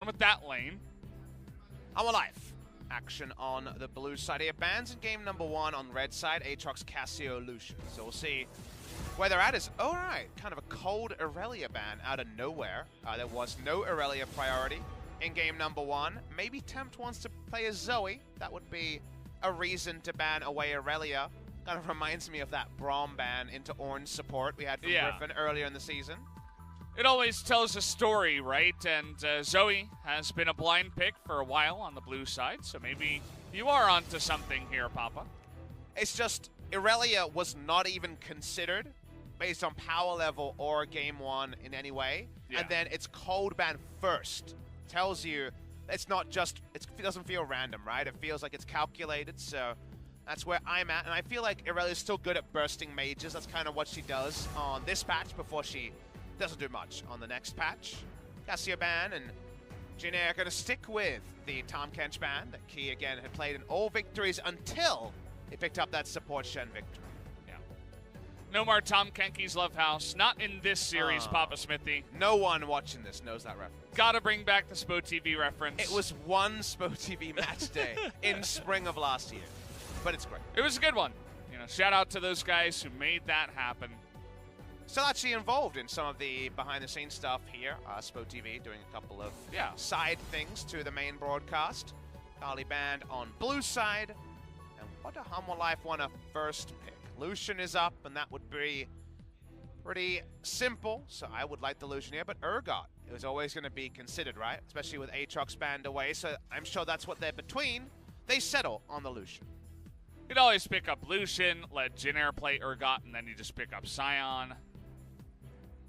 with that lane. Our life. Action on the blue side here. Bans in game number 1 on red side. Aatrox, Cassio, Lucian. So we'll see where they're at. Is alright, kind of a cold Irelia ban out of nowhere. There was no Irelia priority in game number 1. Maybe Tempt wants to play as Zoe. That would be a reason to ban away Irelia. Kind of reminds me of that Braum ban into orange support we had from Griffin earlier in the season. It always tells a story, right? And Zoe has been a blind pick for a while on the blue side, so maybe you are onto something here, Papa. It's just Irelia was not even considered based on power level or game 1 in any way. Yeah. And then it's cold ban first. Tells you it's not just, it doesn't feel random, right? It feels like it's calculated, so that's where I'm at. And I feel like Irelia's still good at bursting mages. That's kind of what she does on this patch before she doesn't do much on the next patch. Cassio ban and Jin Air going to stick with the Tahm Kench ban that Key again had played in all victories until he picked up that support Shen victory. Yeah. No more Tahm Kenki's Love House. Not in this series, Papa Smithy. No one watching this knows that reference. Gotta bring back the Spo TV reference. It was one Spo TV match day in spring of last year, but it's great. It was a good one. You know, shout out to those guys who made that happen. Still actually involved in some of the behind-the-scenes stuff here. Spo TV doing a couple of side things to the main broadcast. Kali band on blue side. And what do Hanwha Life want to first pick? Lucian is up, and that would be pretty simple. So I would like the Lucian here, but Urgot is always going to be considered, right? Especially with Aatrox banned away, so I'm sure that's what they're between. They settle on the Lucian. You'd always pick up Lucian, let Jin Air play Urgot, and then you just pick up Sion.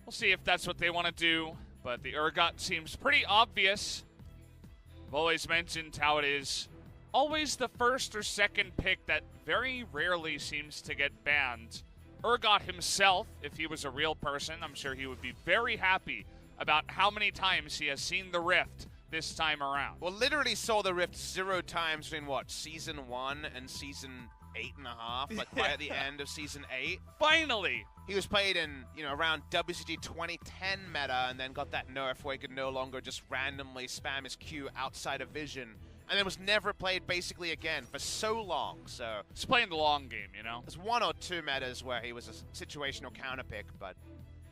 We'll see if that's what they want to do, but the Urgot seems pretty obvious. I've always mentioned how it is always the first or second pick that very rarely seems to get banned. Urgot himself, if he was a real person, I'm sure he would be very happy about how many times he has seen the Rift this time around. Well, literally saw the Rift 0 times in what, Season 1 and Season 8.5, like right at the end of Season 8. Finally! He was played in, you know, around WCG 2010 meta and then got that nerf where he could no longer just randomly spam his Q outside of vision. And then was never played basically again for so long, so... He's playing the long game, you know? There's 1 or 2 metas where he was a situational counter pick, but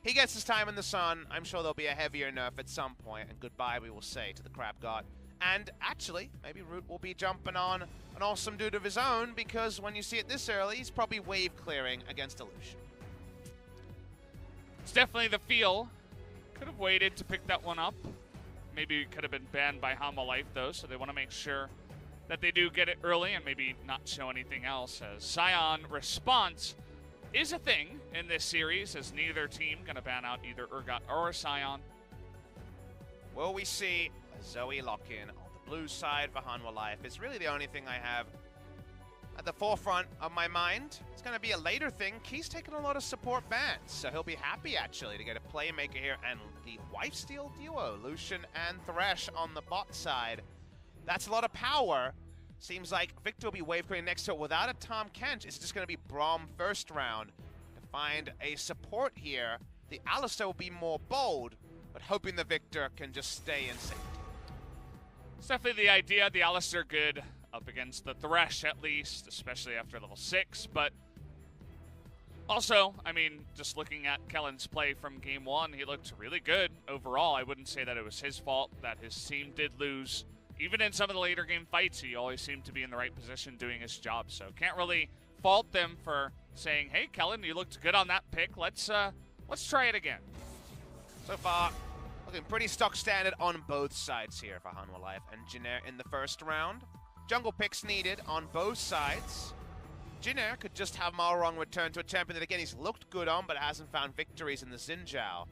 he gets his time in the sun. I'm sure there'll be a heavier nerf at some point, and goodbye we will say to the Crab God. And actually, maybe Root will be jumping on an awesome dude of his own, because when you see it this early, he's probably wave clearing against Illusion. It's definitely the feel. Could have waited to pick that one up. Maybe it could have been banned by Hanwha Life, though, so they want to make sure that they do get it early and maybe not show anything else, as Sion response is a thing in this series, as neither team going to ban out either Urgot or Sion. Will we see a Zoe lock-in on the blue side for Hanwha Life? It's really the only thing I have at the forefront of my mind. It's going to be a later thing. Key's taking a lot of support bans, so he'll be happy, actually, to get a playmaker here. And the Lifesteal duo, Lucian and Thresh on the bot side. That's a lot of power. Seems like Victor will be wave clearing next to it without a Tahm Kench. It's just going to be Braum first round to find a support here. The Alistar will be more bold, but hoping the Victor can just stay in safety. It's definitely the idea. The Alistar good up against the Thresh, at least, especially after level 6. But also, I mean, just looking at Kellen's play from game 1, he looked really good overall. I wouldn't say that it was his fault that his team did lose. Even in some of the later game fights, he always seemed to be in the right position doing his job. So can't really fault them for saying, hey, Kellen, you looked good on that pick. Let's try it again. So far, looking pretty stock standard on both sides here for Hanwha Life and Jin Air in the first round. Jungle picks needed on both sides. Jin Air could just have Malrong return to a champion that, again, he's looked good on, but hasn't found victories in the Xin Zhao.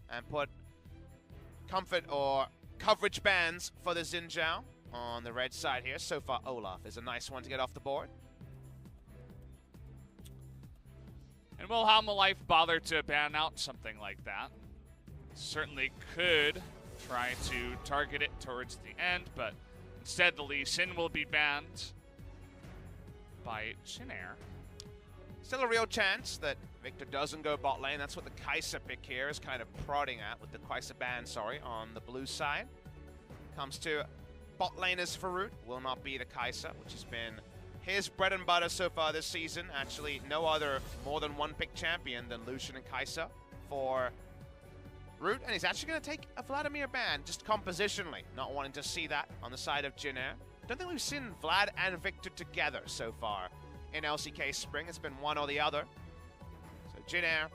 And put comfort or coverage bans for the Xin Zhao on the red side here. So far, Olaf is a nice one to get off the board. And will Hanwha Life bother to ban out something like that? Certainly could try to target it towards the end, but instead the Lee Sin will be banned by Jin Air. Still a real chance that Victor doesn't go bot lane. That's what the Kai'Sa pick here is kind of prodding at with the Kai'Sa ban, on the blue side. Comes to bot laners for Root, will not be the Kai'Sa, which has been his bread and butter so far this season. Actually, no other more than one pick champion than Lucian and Kai'Sa for Root, and he's actually going to take a Vladimir ban, just compositionally, not wanting to see that on the side of Jin Air. Don't think we've seen Vlad and Victor together so far in LCK Spring. It's been one or the other. So Jin Air,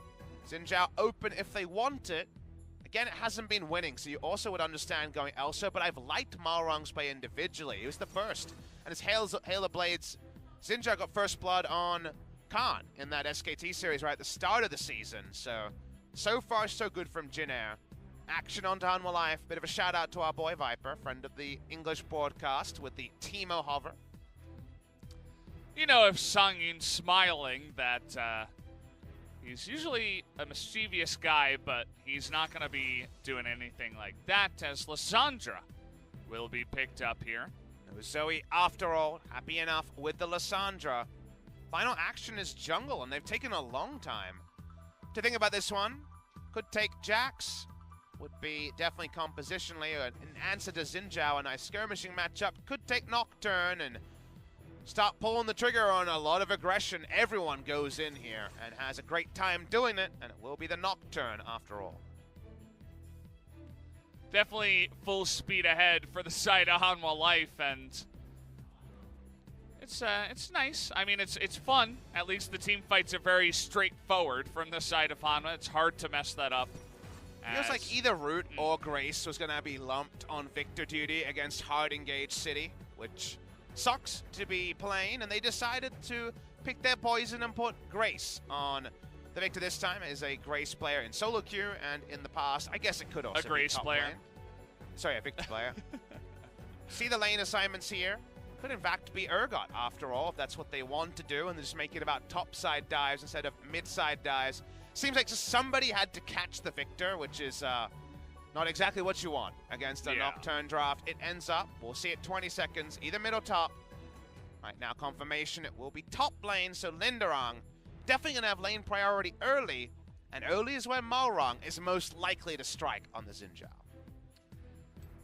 Xin Zhao open if they want it. Again, it hasn't been winning, so you also would understand going Elsa, but I've liked Malrong's play individually. He was the first, and his Hail of Blades, Xin Zhao got first blood on Khan in that SKT series right at the start of the season, so far, so good from Jin Air. Action on Hanwha Life. Bit of a shout out to our boy Viper, friend of the English broadcast with the Teemo hover. You know, if Sangin smiling that he's usually a mischievous guy, but he's not going to be doing anything like that, as Lissandra will be picked up here. It was Zoe, after all, happy enough with the Lissandra. Final action is jungle, and they've taken a long time to think about this one. Could take Jax, would be definitely compositionally an answer to Xin Zhao, a nice skirmishing matchup. Could take Nocturne and start pulling the trigger on a lot of aggression. Everyone goes in here and has a great time doing it, and it will be the Nocturne after all. Definitely full speed ahead for the side of Hanwha Life, and it's nice. I mean, it's fun. At least the team fights are very straightforward from the side of Hanwha. It's hard to mess that up. Feels like either Root or Grace was going to be lumped on Victor duty against hard engaged City, which sucks to be playing, and they decided to pick their poison and put Grace on the Victor this time. Is a Grace player in solo queue, and in the past, I guess it could also a Grace be top player. Lane. Sorry, a Victor player. See the lane assignments here. Could in fact be Urgot after all, if that's what they want to do, and just make it about top side dives instead of mid side dives. Seems like just somebody had to catch the Victor, which is not exactly what you want against a Nocturne draft. It ends up, we'll see it 20 seconds, either mid or top. Right now, confirmation, it will be top lane, so Linderang definitely going to have lane priority early, and early is when Malrong is most likely to strike on the Xin Zhao.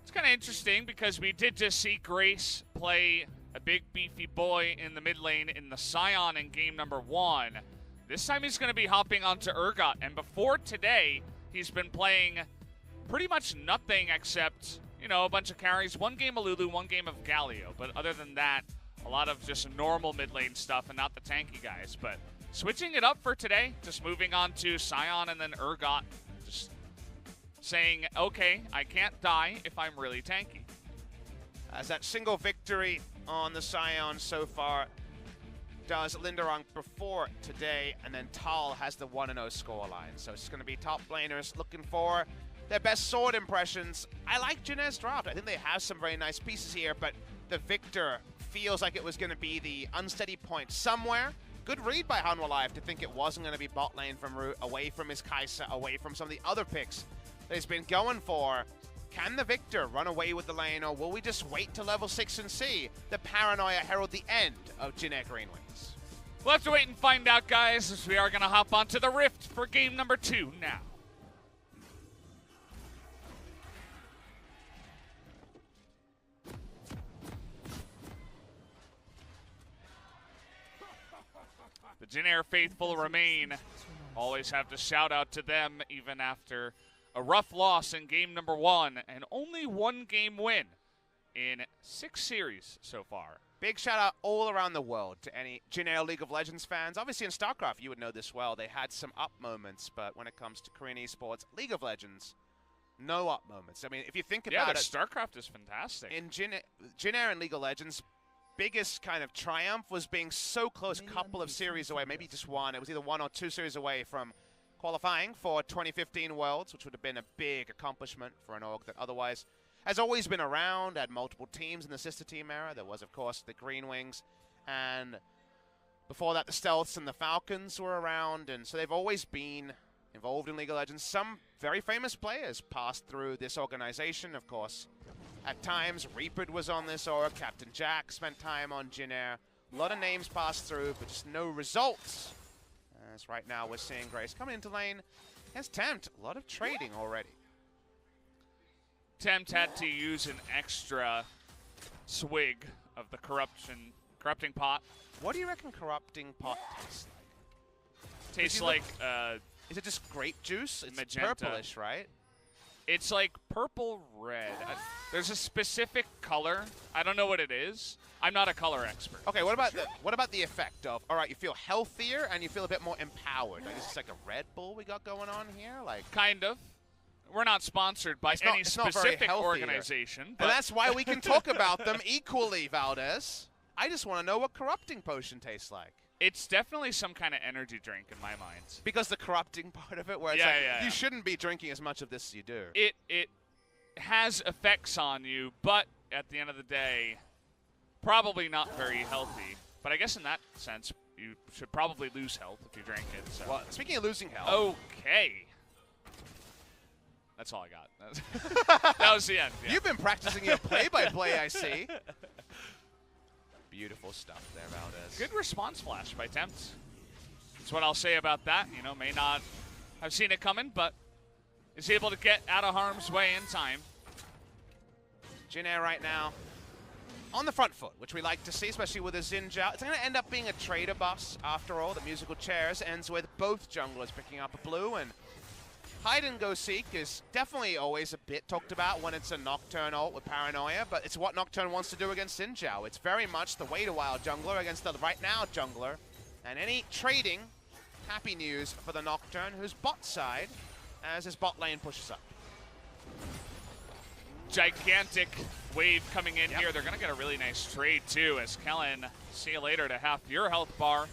It's kind of interesting because we did just see Grace play a big beefy boy in the mid lane in the Scion in game number 1. This time he's going to be hopping onto Urgot, and before today, he's been playing pretty much nothing except, you know, a bunch of carries. One game of Lulu, one game of Galio, but other than that, a lot of just normal mid lane stuff and not the tanky guys. But switching it up for today, just moving on to Scion and then Urgot, just saying, okay, I can't die if I'm really tanky. As that single victory on the Scion so far does Linderang before today, and then Tal has the 1-0 scoreline. So it's going to be top laners looking for their best sword impressions. I like Jin Air's draft. I think they have some very nice pieces here, but the Victor feels like it was going to be the unsteady point somewhere. Good read by Hanwha Life to think it wasn't going to be bot lane from Root, away from his Kai'Sa, away from some of the other picks that he's been going for. Can the Victor run away with the lane, or will we just wait to level 6 and see the paranoia herald the end of Jin Air Green Wings? We'll have to wait and find out, guys, as we are going to hop onto the Rift for game number 2 now. The Jin Air faithful remain. Always have to shout out to them even after a rough loss in game number 1 and only one game win in 6 series so far. Big shout out all around the world to any Jin Air League of Legends fans. Obviously in StarCraft, you would know this well. They had some up moments, but when it comes to Korean esports, League of Legends, no up moments. I mean, if you think about it, StarCraft is fantastic. In Jin Air and League of Legends, biggest kind of triumph was being so close, a couple of series away, maybe just one. It was either 1 or 2 series away from qualifying for 2015 Worlds, which would have been a big accomplishment for an org that otherwise has always been around, had multiple teams in the sister team era. There was, of course, the Green Wings, and before that, the Stealths and the Falcons were around, and so they've always been involved in League of Legends. Some very famous players passed through this organization, of course. At times, Reaper was on this org, Captain Jack spent time on Jin Air. A lot of names passed through, but just no results. As right now, we're seeing Grace coming into lane. Has Tempt, a lot of trading already. Tempt had to use an extra swig of the corrupting pot. What do you reckon corrupting pot tastes like? Tastes like is it just grape juice? It's magenta. purplish, right? It's like purple red. There's a specific color. I don't know what it is. I'm not a color expert. Okay, what about the effect of, all right, you feel healthier and you feel a bit more empowered? Like, is this like a Red Bull we got going on here? Like, kind of. We're not sponsored by any specific organization. And that's why we can talk about them equally, Valdez. I just want to know what corrupting potion tastes like. It's definitely some kind of energy drink in my mind. Because the corrupting part of it, where it's you shouldn't be drinking as much of this as you do. It has effects on you, but at the end of the day, probably not very healthy. But I guess in that sense, you should probably lose health if you drink it. So. Well, speaking of losing health. Okay. That's all I got. That was the end. Yeah. You've been practicing your play-by-play, I see. Beautiful stuff there, Valdez. Good response flash by Tempt. That's what I'll say about that. You know, may not have seen it coming, but is able to get out of harm's way in time. Jin Air right now on the front foot, which we like to see, especially with a Xin Zhao. It's going to end up being a trader bus after all. The musical chairs ends with both junglers picking up a blue, and hide and go seek is definitely always a bit talked about when it's a Nocturne ult with Paranoia, but it's what Nocturne wants to do against Xin Zhao. It's very much the wait a while jungler against the right now jungler, and any trading, happy news for the Nocturne, who's bot side as his bot lane pushes up. Gigantic wave coming in here. They're going to get a really nice trade too, as Kellen, see you later to half your health bar.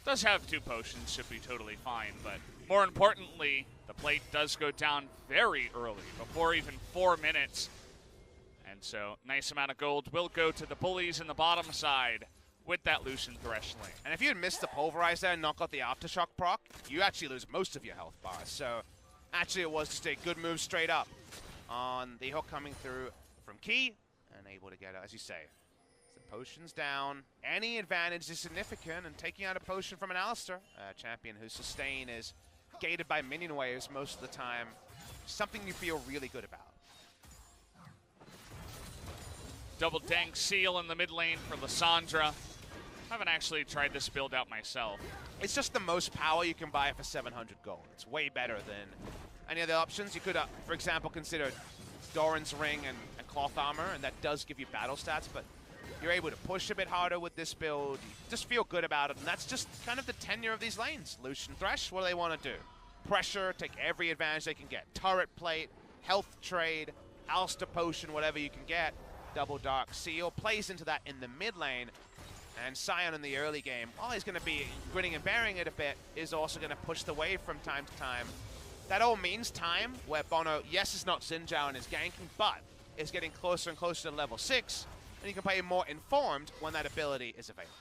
Does have 2 potions, should be totally fine, but more importantly, the plate does go down very early, before even 4 minutes. And so, nice amount of gold will go to the bullies in the bottom side with that Lucian Thresh lane. And if you had missed the Pulverize there and not got the Aftershock proc, you actually lose most of your health bars. So, actually it was just a good move straight up on the hook coming through from Key, and able to get it, as you say. The potions down. Any advantage is significant, and taking out a potion from an Alistar, a champion whose sustain is gated by minion waves most of the time, something you feel really good about. Double dank seal in the mid lane for Lissandra. I haven't actually tried this build out myself. It's just the most power you can buy for 700 gold. It's way better than any other options. You could, for example, consider Doran's Ring and Cloth Armor, and that does give you battle stats, but you're able to push a bit harder with this build. You just feel good about it, and that's just kind of the tenure of these lanes. Lucian Thresh, what do they want to do? Pressure, take every advantage they can get. Turret plate, health trade, Alistar potion, whatever you can get. Double Dark Seal plays into that in the mid lane, and Sion in the early game, while he's going to be grinning and bearing it a bit, is also going to push the wave from time to time. That all means time where Bono, yes, is not Xin Zhao and is ganking, but is getting closer and closer to level 6, and you can play more informed when that ability is available.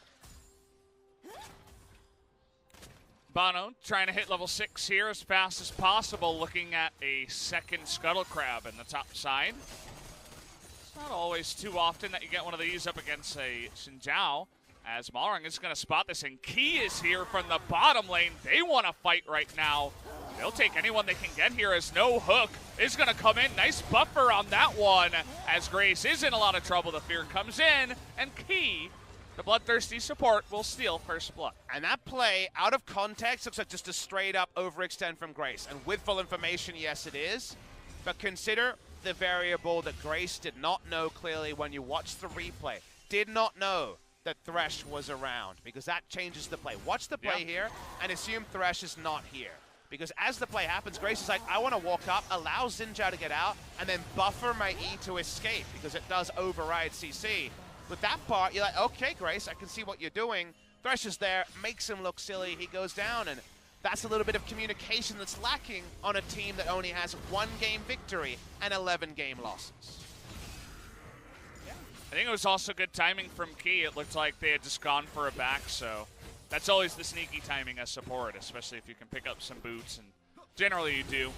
Bono trying to hit level 6 here as fast as possible, looking at a second Scuttle Crab in the top side. It's not always too often that you get one of these up against a Xin Zhao, as Malrang is going to spot this, and Key is here from the bottom lane. They want to fight right now. They'll take anyone they can get here, as no hook is going to come in. Nice buffer on that one, as Grace is in a lot of trouble. The fear comes in, and Key, the bloodthirsty support, will steal first blood. And that play, out of context, looks like just a straight-up overextend from Grace. And with full information, yes, it is. But consider the variable that Grace did not know clearly when you watch the replay. Did not know that Thresh was around, because that changes the play. Watch the play here and assume Thresh is not here. Because as the play happens, Grace is like, I want to walk up, allow Xin Zhao to get out, and then buffer my E to escape, because it does override CC. With that part, you're like, okay, Grace, I can see what you're doing. Thresh is there, makes him look silly, he goes down, and that's a little bit of communication that's lacking on a team that only has 1 game victory and 11 game losses. I think it was also good timing from Key. It looked like they had just gone for a back, so that's always the sneaky timing as support, especially if you can pick up some boots, and generally you do.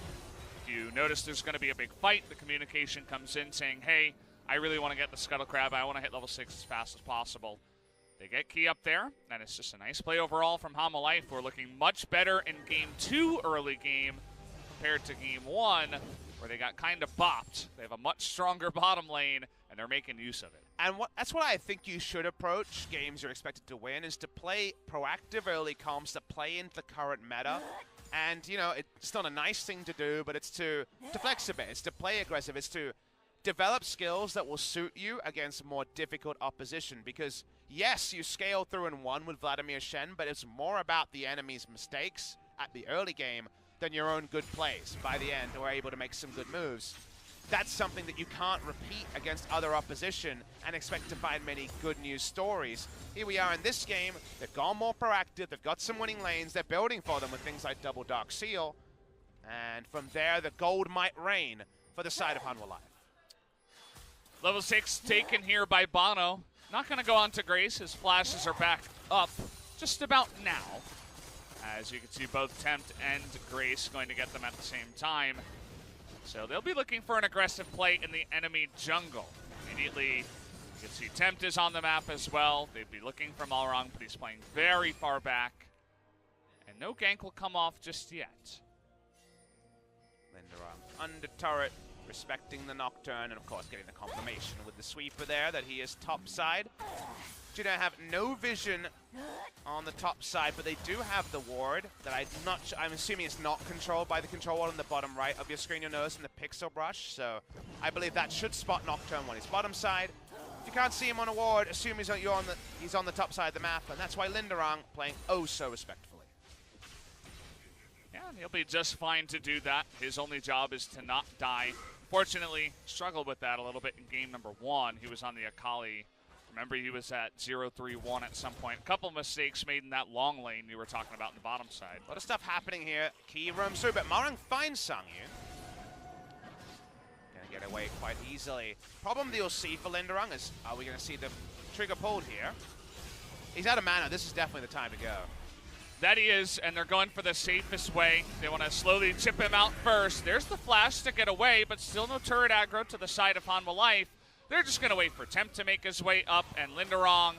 If you notice there's going to be a big fight, the communication comes in saying, hey, I really want to get the Scuttle Crab. I want to hit level 6 as fast as possible. They get Key up there, and it's just a nice play overall from Hanwha Life. We're looking much better in Game 2 early game compared to Game 1. where they got kind of bopped. They have a much stronger bottom lane, and they're making use of it. And that's what I think you should approach games you're expected to win, is to play proactive early comps that play into the current meta. And, you know, it's not a nice thing to do, but it's to flex a bit. It's to play aggressive. It's to develop skills that will suit you against more difficult opposition. Because, yes, you scale through and won with Vladimir Shen, but it's more about the enemy's mistakes at the early game than your own good plays by the end, or able to make some good moves. That's something that you can't repeat against other opposition and expect to find many good news stories. Here we are in this game. They've gone more proactive. They've got some winning lanes. They're building for them with things like Double Dark Seal. And from there, the gold might rain for the side of Hanwha Life. Level 6 taken here by Bono. Not going to go on to Grace. His flashes are back up just about now. As you can see, both Tempt and Grace going to get them at the same time. So they'll be looking for an aggressive play in the enemy jungle. Immediately, you can see Tempt is on the map as well. They'd be looking for Malrong, but he's playing very far back. And no gank will come off just yet. Linderung under turret, respecting the Nocturne, and of course getting the confirmation with the sweeper there that he is top side. Juno have no vision on the top side, but they do have the ward that I'm assuming it's not controlled by the control ward on the bottom right of your screen you'll notice in the pixel brush. So I believe that should spot Nocturne when he's bottom side. If you can't see him on a ward, assume he's on the top side of the map, and that's why Linderung playing oh so respectfully. Yeah, he'll be just fine to do that. His only job is to not die. Fortunately, struggled with that a little bit in game number 1. He was on the Akali. Remember, he was at 0-3-1 at some point. A couple mistakes made in that long lane you were talking about in the bottom side. A lot of stuff happening here. Key roams through, but Malrong finds Sangyu. Gonna get away quite easily. Problem that you'll see for Linderung is, are we gonna see the trigger pulled here? He's out of mana. This is definitely the time to go. That he is, and they're going for the safest way. They want to slowly chip him out first. There's the flash to get away, but still no turret aggro to the side of Hanwha Life. They're just going to wait for Tempt to make his way up, and Linderung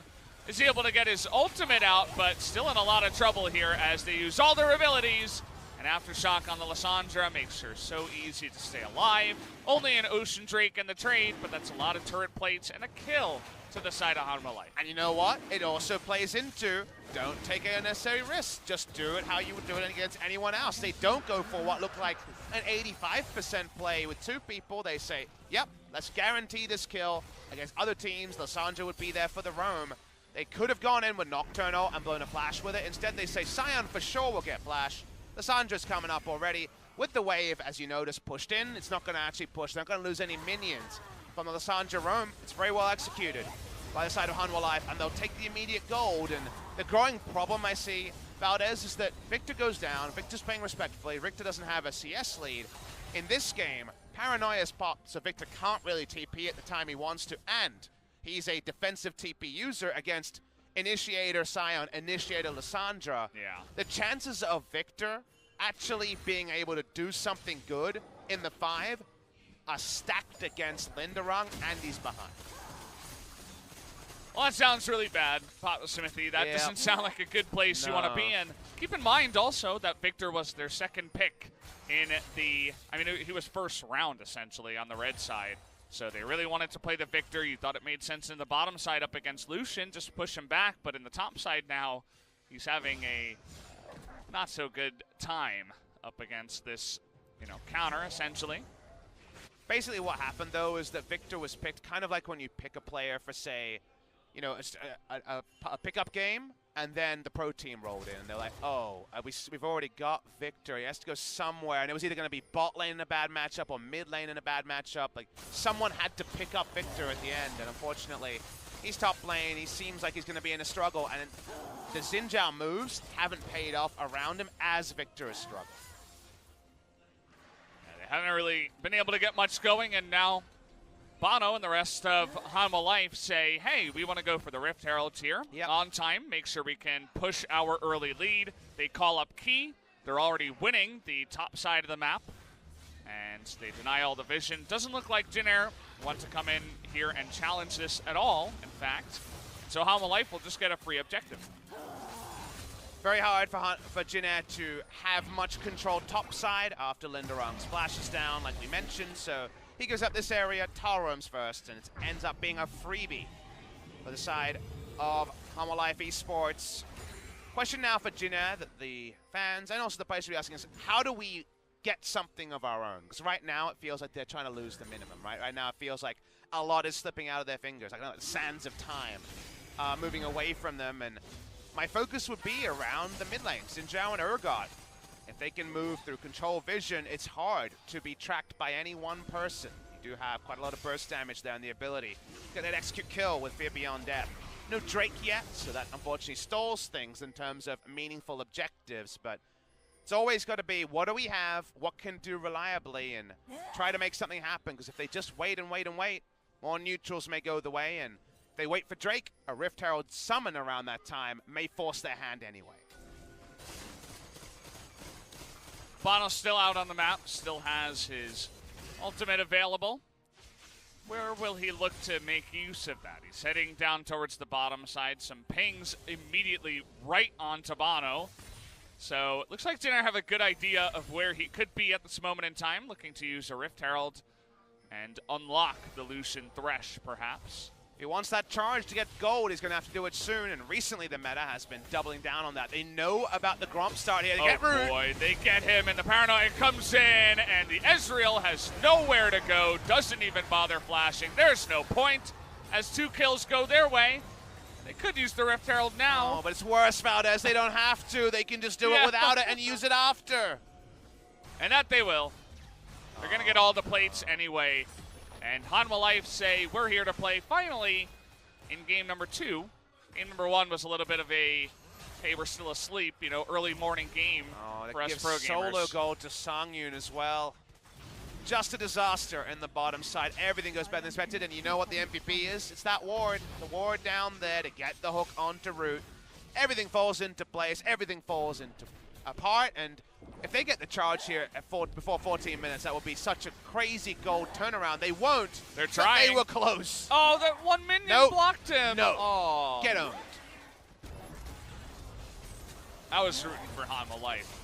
is able to get his ultimate out, but still in a lot of trouble here as they use all their abilities. And Aftershock on the Lissandra makes her so easy to stay alive. Only an Ocean Drake in the trade, but that's a lot of turret plates and a kill to the side of Hanwha Life. And you know what? It also plays into, don't take a necessary risk. Just do it how you would do it against anyone else. They don't go for what looked like an 85% play with 2 people. They say, yep, let's guarantee this kill. Against other teams, Lissandra would be there for the roam. They could have gone in with Nocturnal and blown a flash with it. Instead, they say Sion for sure will get flash. Lissandra's coming up already. With the wave, as you notice, pushed in, it's not going to actually push. They're not going to lose any minions from the Lissandra roam. It's very well executed by the side of Hanwha Life, and they'll take the immediate gold. And the growing problem I see, Valdez, is that Victor goes down. Victor's playing respectfully. Victor doesn't have a CS lead. In this game, Paranoia's popped, so Victor can't really TP at the time he wants to, and he's a defensive TP user against Initiator Sion, Initiator Lissandra. Yeah. The chances of Victor actually being able to do something good in the 5 are stacked against Linderung, and he's behind. Well, that sounds really bad, Papa Smithy. That doesn't sound like a good place you want to be in. Keep in mind also that Victor was their second pick in the, he was first round essentially on the red side. So they really wanted to play the Victor. You thought it made sense in the bottom side up against Lucian, just push him back. But in the top side now, he's having a not so good time up against this, counter essentially. Basically what happened though is that Victor was picked kind of like when you pick a player for, say, a pickup game, and then the pro team rolled in, and they're like, oh, we've already got Victor. He has to go somewhere, and it was either going to be bot lane in a bad matchup or mid lane in a bad matchup. Like, someone had to pick up Victor at the end, and unfortunately, he's top lane. He seems like he's going to be in a struggle, and the Xin Zhao moves haven't paid off around him as Victor has struggled. Yeah, they haven't really been able to get much going, and now Bono and the rest of Hanwha Life say, hey, we want to go for the Rift Heralds here on time, make sure we can push our early lead. They call up Key. They're already winning the top side of the map, and they deny all the vision. Doesn't look like Jin Air want to come in here and challenge this at all, in fact. So Hanwha Life will just get a free objective. Very hard for Jin Air to have much control topside after Linderung splashes down, like we mentioned. So he gives up this area, Tar roams first, and it ends up being a freebie for the side of Hanwha Life Esports. Question now for Jin Air that the fans and also the players will be asking is, how do we get something of our own? Because right now it feels like they're trying to lose the minimum, right? Right now it feels like a lot is slipping out of their fingers, like the sands of time moving away from them. And my focus would be around the mid lanes, Xin and Urgot. If they can move through control vision, it's hard to be tracked by any one person. You do have quite a lot of burst damage there and the ability to get that execute kill with Fear Beyond Death. No Drake yet, so that unfortunately stalls things in terms of meaningful objectives, but it's always got to be, what do we have, what can do reliably, and try to make something happen, because if they just wait and wait and wait, more neutrals may go the way, and if they wait for Drake, a Rift Herald summon around that time may force their hand anyway. Bono's still out on the map, still has his ultimate available. Where will he look to make use of that? He's heading down towards the bottom side. Some pings immediately right onto Bono. So it looks like Jin Air have a good idea of where he could be at this moment in time, looking to use a Rift Herald and unlock the Lucian Thresh, perhaps. If he wants that charge to get gold, he's going to have to do it soon, and recently the meta has been doubling down on that. They know about the Gromp start here. They get Root. Boy, they get him, and the Paranoia comes in, and the Ezreal has nowhere to go, doesn't even bother flashing. There's no point, as 2 kills go their way. They could use the Rift Herald now. Oh, but it's worse, Valdez. They don't have to. They can just do it without it and use it after. And that they will. They're going to get all the plates anyway. And Hanwha Life say, we're here to play finally in game number 2. Game number 1 was a little bit of a, hey, we're still asleep, you know, early morning game for us pro gamers. Solo gold to Songyun as well. Just a disaster in the bottom side. Everything goes better than expected, and you know what the MVP is? It's that ward. The ward down there to get the hook onto Root. Everything falls into place. Everything falls into apart, and if they get the charge here at before 14 minutes, that would be such a crazy gold turnaround. They won't. They're trying. They were close. Oh, that one minion blocked him. No. Oh. Get owned. I was rooting for Hanwha Life.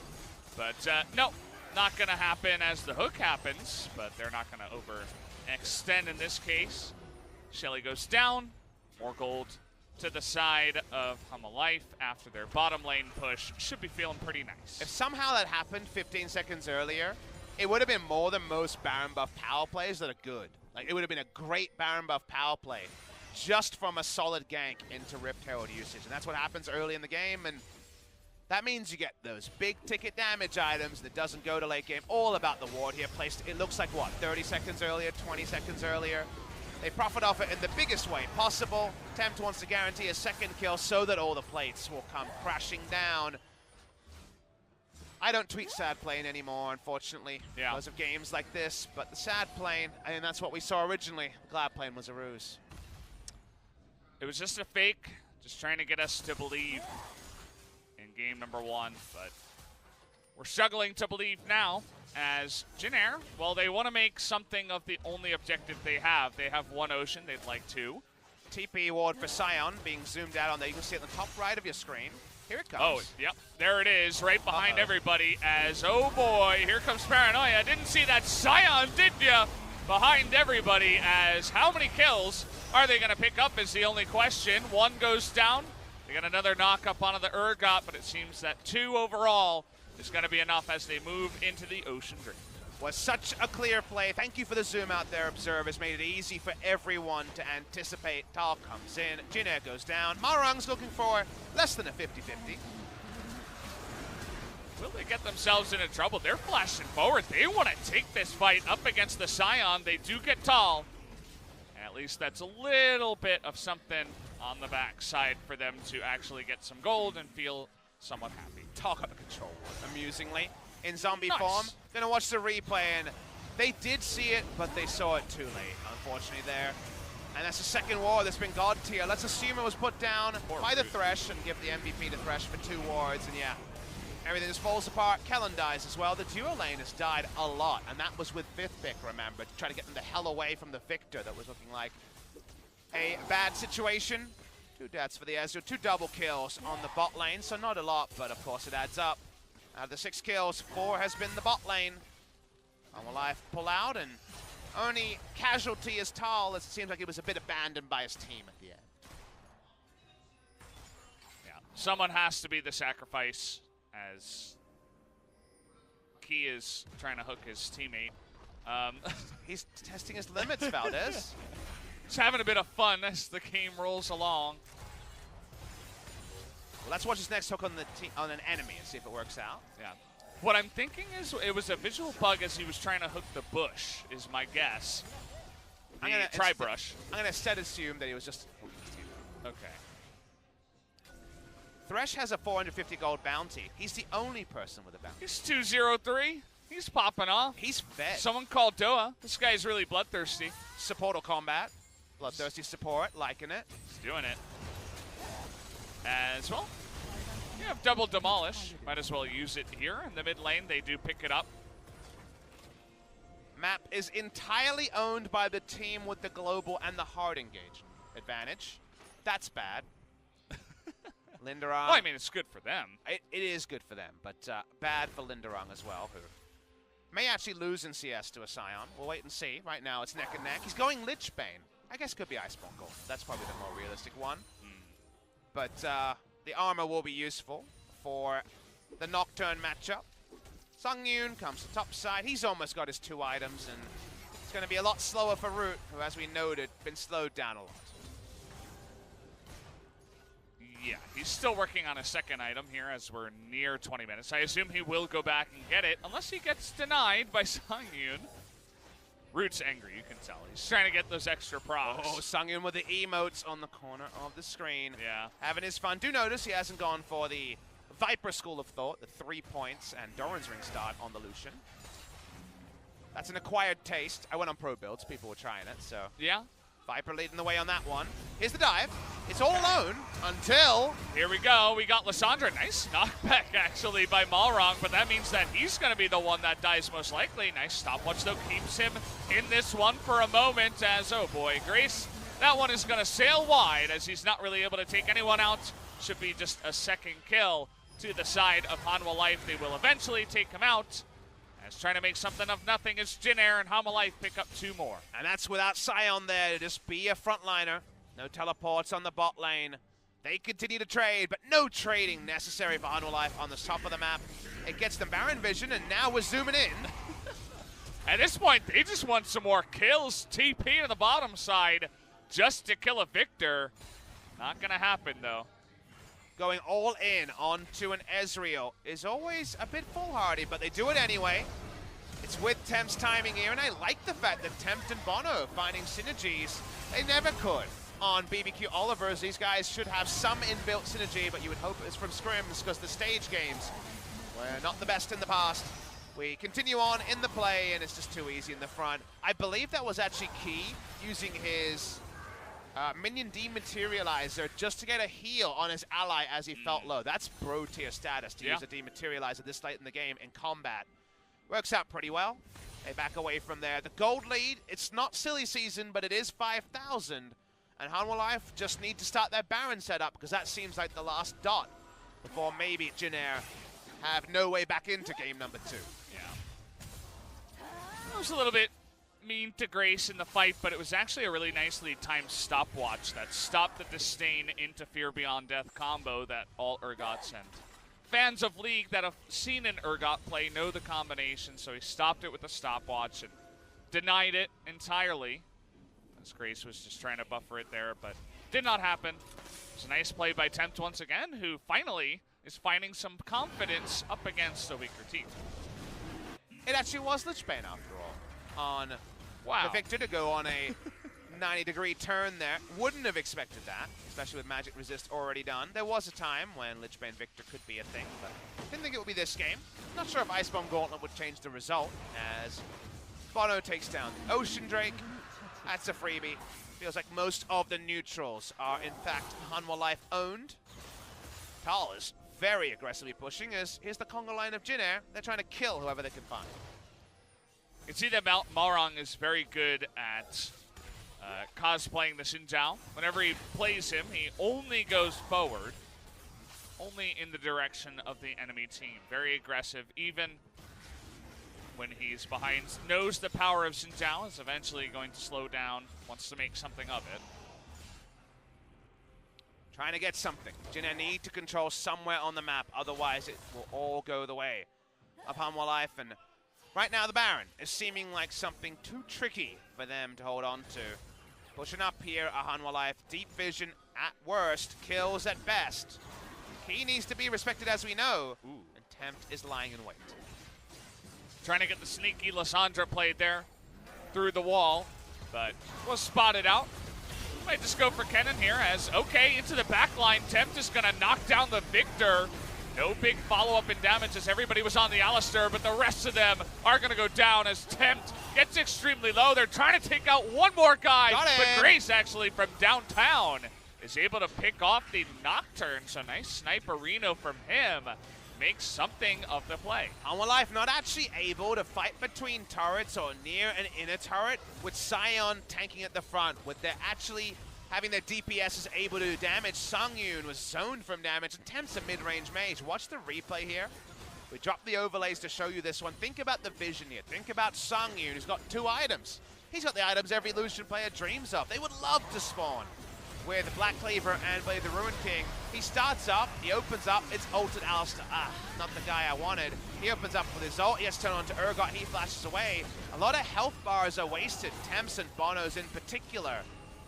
But no, not going to happen as the hook happens, but they're not going to overextend in this case. HLE goes down. More gold to the side of Hanwha Life after their bottom lane push. Should be feeling pretty nice. If somehow that happened 15 seconds earlier, it would have been more than most Baron buff power plays that are good. Like, it would have been a great Baron buff power play just from a solid gank into Rift Herald usage. And that's what happens early in the game, and that means you get those big ticket damage items that doesn't go to late game. All about the ward here placed, it looks like, what, 30 seconds earlier, 20 seconds earlier? They profit off it in the biggest way possible. Tempt wants to guarantee a second kill so that all the plates will come crashing down. I don't tweet sad plane anymore, unfortunately, because of games like this. But the sad plane, I mean, that's what we saw originally. The glad plane was a ruse. It was just a fake, just trying to get us to believe in game number 1. But we're struggling to believe now. As Jin Air, well, they want to make something of the only objective they have. They have 1 ocean, they'd like 2. TP ward for Sion being zoomed out on there. You can see it on the top right of your screen. Here it comes. Oh, yep, there it is, right behind everybody as, oh boy, here comes Paranoia. Didn't see that Sion, did ya? Behind everybody as, how many kills are they going to pick up is the only question. 1 goes down. They got another knock up onto the Urgot, but it seems that 2 overall is going to be enough as they move into the Ocean Dream. Was such a clear play. Thank you for the zoom out there, observers. Made it easy for everyone to anticipate. Tal comes in, Jin Air goes down. Marung's looking for less than a 50-50. Will they get themselves into trouble? They're flashing forward. They want to take this fight up against the Sion. They do get Tal. At least that's a little bit of something on the backside for them to actually get some gold and feel somewhat happy. Talk about the control, amusingly, in zombie form. Gonna watch the replay, and they did see it, but they saw it too late, unfortunately, there. And that's the second ward that's been god tier. Let's assume it was put down by the Thresh and give the MVP to Thresh for 2 wards, and yeah, everything just falls apart. Kellen dies as well. The duo lane has died a lot, and that was with 5th pick, remember, to try to get them the hell away from the Victor that was looking like a bad situation. 2 deaths for the Ezreal, 2 double kills on the bot lane, so not a lot, but of course it adds up. Out of the 6 kills, 4 has been the bot lane. Hanwha Life pull out, and only casualty is Tal, as it seems like he was a bit abandoned by his team at the end. Yeah, someone has to be the sacrifice, as Key is trying to hook his teammate. He's testing his limits, Valdez. He's having a bit of fun as the game rolls along. Well, let's watch his next hook on an enemy and see if it works out. Yeah. What I'm thinking is it was a visual bug as he was trying to hook the bush, is my guess. I'm gonna tri-brush. I'm gonna instead assume that he was just hooking his team. Okay. Thresh has a 450 gold bounty. He's the only person with a bounty. He's 203. He's popping off. He's fed. Someone called Doa. This guy's really bloodthirsty. Supportal combat. Bloodthirsty support, liking it. He's doing it. As well, you have double demolish. Might as well use it here in the mid lane. They do pick it up. Map is entirely owned by the team with the global and the hard engage advantage. That's bad. Linderong. Well, I mean, it's good for them. It is good for them, but bad for Linderong as well, who may actually lose in CS to a Scion. We'll wait and see. Right now, it's neck and neck. He's going Lichbane. I guess could be Iceborne Gold. That's probably the more realistic one. But the armor will be useful for the Nocturne matchup. Sungyun comes to top side. He's almost got his 2 items, and it's going to be a lot slower for Root, who, as we noted, been slowed down a lot. Yeah, he's still working on a second item here as we're near 20 minutes. I assume he will go back and get it, unless he gets denied by Sungyun. Root's angry, you can tell. He's trying to get those extra procs. Oh, Sungyun with the emotes on the corner of the screen. Yeah. Having his fun. Do notice he hasn't gone for the Viper School of Thought, the 3 points, and Doran's Ring start on the Lucian. That's an acquired taste. I went on pro builds. People were trying it, so. Yeah. Viper leading the way on that one. Here's the dive. It's all alone until... Here we go. We got Lissandra. Nice knockback, actually, by Malrong, but that means that he's going to be the one that dies most likely. Nice stopwatch, though, keeps him in this one for a moment as, oh boy, Grace, that one is going to sail wide as he's not really able to take anyone out. Should be just a second kill to the side of Hanwha Life. They will eventually take him out. As trying to make something of nothing as Jin Air and Hanwha Life pick up 2 more. And that's without Scion there to just be a frontliner. No teleports on the bot lane. They continue to trade, but no trading necessary for Hanwha Life on the top of the map. It gets them Baron Vision, and now we're zooming in. At this point, they just want some more kills. TP to the bottom side just to kill a Victor. Not going to happen, though. Going all in onto an Ezreal is always a bit foolhardy, but they do it anyway. It's with Temp's timing here, and I like the fact that Temp and Bono finding synergies they never could on BBQ Olivers. These guys should have some inbuilt synergy, but you would hope it's from scrims because the stage games were not the best in the past. We continue on in the play, and it's just too easy in the front. I believe that was actually Key using his minion dematerializer just to get a heal on his ally as he felt low. That's bro tier status to use a dematerializer this late in the game in combat. Works out pretty well. They back away from there. The gold lead, it's not silly season, but it is 5,000. And Hanwha Life just need to start their Baron setup because that seems like the last dot before maybe Jin Air have no way back into game number 2. Yeah. It was a little bit mean to Grace in the fight, but it was actually a really nicely timed stopwatch that stopped the Disdain into Fear Beyond Death combo that all Urgots and fans of League that have seen an Urgot play know the combination, so he stopped it with a stopwatch and denied it entirely. As Grace was just trying to buffer it there, but did not happen. It was a nice play by Tempt once again, who finally is finding some confidence up against a weaker team. It actually was Lichbane after all. On the Victor to go on a 90-degree turn there. Wouldn't have expected that, especially with Magic Resist already done. There was a time when Lichbane Victor could be a thing, but didn't think it would be this game. Not sure if Iceborne Gauntlet would change the result, as Bono takes down the Ocean Drake. That's a freebie. Feels like most of the neutrals are, in fact, Hanwha Life owned. Tal is very aggressively pushing, as here's the Congo line of Jin Air. They're trying to kill whoever they can find. You can see that Malrong is very good at cosplaying the Xin Zhao. Whenever he plays him, he only goes forward, only in the direction of the enemy team. Very aggressive, even when he's behind. Knows the power of Xin Zhao is eventually going to slow down, wants to make something of it. Trying to get something. Jinner need to control somewhere on the map, otherwise it will all go the way of Hanwha Life. And right now the Baron is seeming like something too tricky for them to hold on to. Pushing up here, Hanwha Life. Deep vision at worst, kills at best. He needs to be respected, as we know. Ooh. And Tempt is lying in wait. Trying to get the sneaky Lissandra played there through the wall, but was spotted out. Might just go for Kennen here as, okay, into the back line. Tempt is going to knock down the Victor. No big follow-up in damage as everybody was on the Alistair, but the rest of them are going to go down as Tempt gets extremely low. They're trying to take out one more guy, but Grace actually from downtown is able to pick off the Nocturne, so nice sniperino from him. Makes something of the play. Hanwha Life not actually able to fight between turrets or near an inner turret, with Sion tanking at the front, with they're actually having their DPS is able to do damage. Sungyun was zoned from damage, and Tempt's a mid-range mage. Watch the replay here. We dropped the overlays to show you this one. Think about the vision here. Think about Sungyun, who's got 2 items. He's got the items every Lucian player dreams of. They would love to spawn with Black Cleaver and Blade the Ruin King. He starts up, he opens up, it's ulted Alistair. Ah, not the guy I wanted. He opens up with his ult, he has to turn on to Urgot, he flashes away. A lot of health bars are wasted, Temps and Bonos in particular,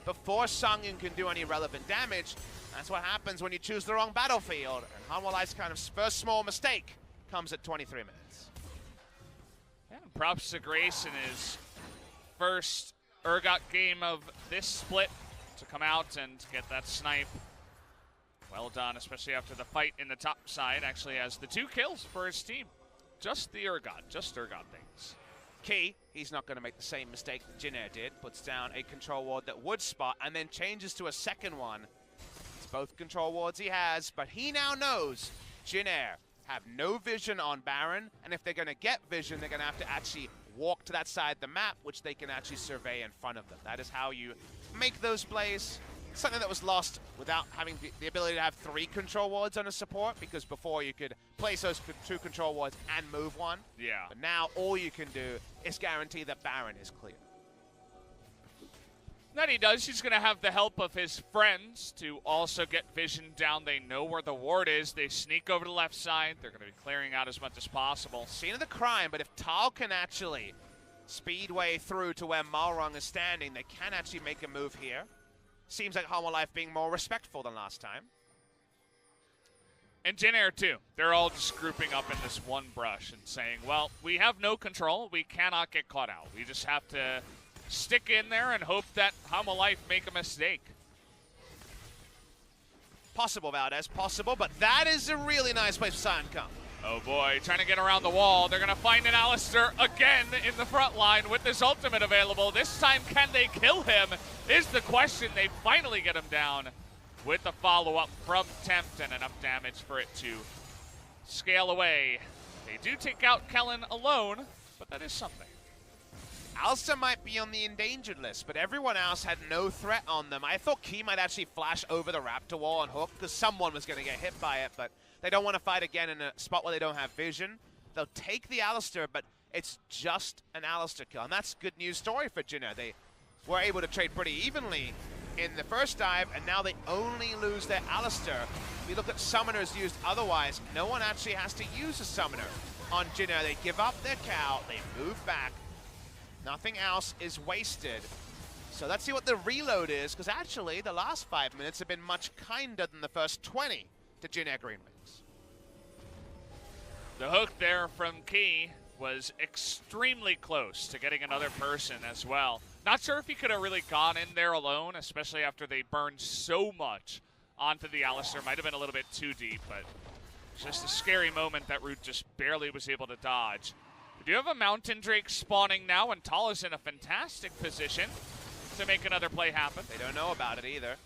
before Sungyun can do any relevant damage. That's what happens when you choose the wrong battlefield. And Hanwha Life's kind of first small mistake comes at 23 minutes. Yeah, props to Grace in his first Urgot game of this split, to come out and get that snipe. Well done, especially after the fight in the top side. Actually has the 2 kills for his team. Just Urgot things. Key, he's not going to make the same mistake that Jinner did. Puts down a control ward that would spot and then changes to a second one. It's both control wards he has, but he now knows Jinner have no vision on Baron, and if they're going to get vision, they're going to have to actually walk to that side of the map, which they can actually survey in front of them. That is how you make those plays. Something that was lost without having the ability to have 3 control wards on a support, because before you could place those 2 control wards and move one. Yeah. But now all you can do is guarantee that Baron is clear. That he does. He's going to have the help of his friends to also get vision down. They know where the ward is. They sneak over to the left side. They're going to be clearing out as much as possible. Scene of the crime, but if Tal can actually speedway through to where Malrung is standing, they can actually make a move here. Seems like Hanwha Life being more respectful than last time. And Jinner too. They're all just grouping up in this one brush and saying, well, we have no control. We cannot get caught out. We just have to stick in there and hope that Hanwha Life make a mistake. Possible, Valdez, possible, but that is a really nice place for Sion to come. Oh boy, trying to get around the wall. They're going to find an Alistair again in the front line with this ultimate available. This time, can they kill him is the question. They finally get him down with the follow-up from Tempt and enough damage for it to scale away. They do take out Kellen alone, but that is something. Alistair might be on the endangered list, but everyone else had no threat on them. I thought Key might actually flash over the Raptor wall and hook, because someone was going to get hit by it, but they don't want to fight again in a spot where they don't have vision. They'll take the Alistair, but it's just an Alistair kill, and that's a good news story for Jinner. They were able to trade pretty evenly in the first dive, and now they only lose their Alistair. If we look at summoners used otherwise, no one actually has to use a summoner on Jinner. They give up their cow, they move back. Nothing else is wasted. So let's see what the reload is, because actually the last 5 minutes have been much kinder than the first 20 to Jinner Greenwings. The hook there from Key was extremely close to getting another person as well. Not sure if he could have really gone in there alone, especially after they burned so much onto the Alistair. Might have been a little bit too deep, but it's just a scary moment that Root just barely was able to dodge. We do have a Mountain Drake spawning now, and Tal is in a fantastic position to make another play happen. They don't know about it either.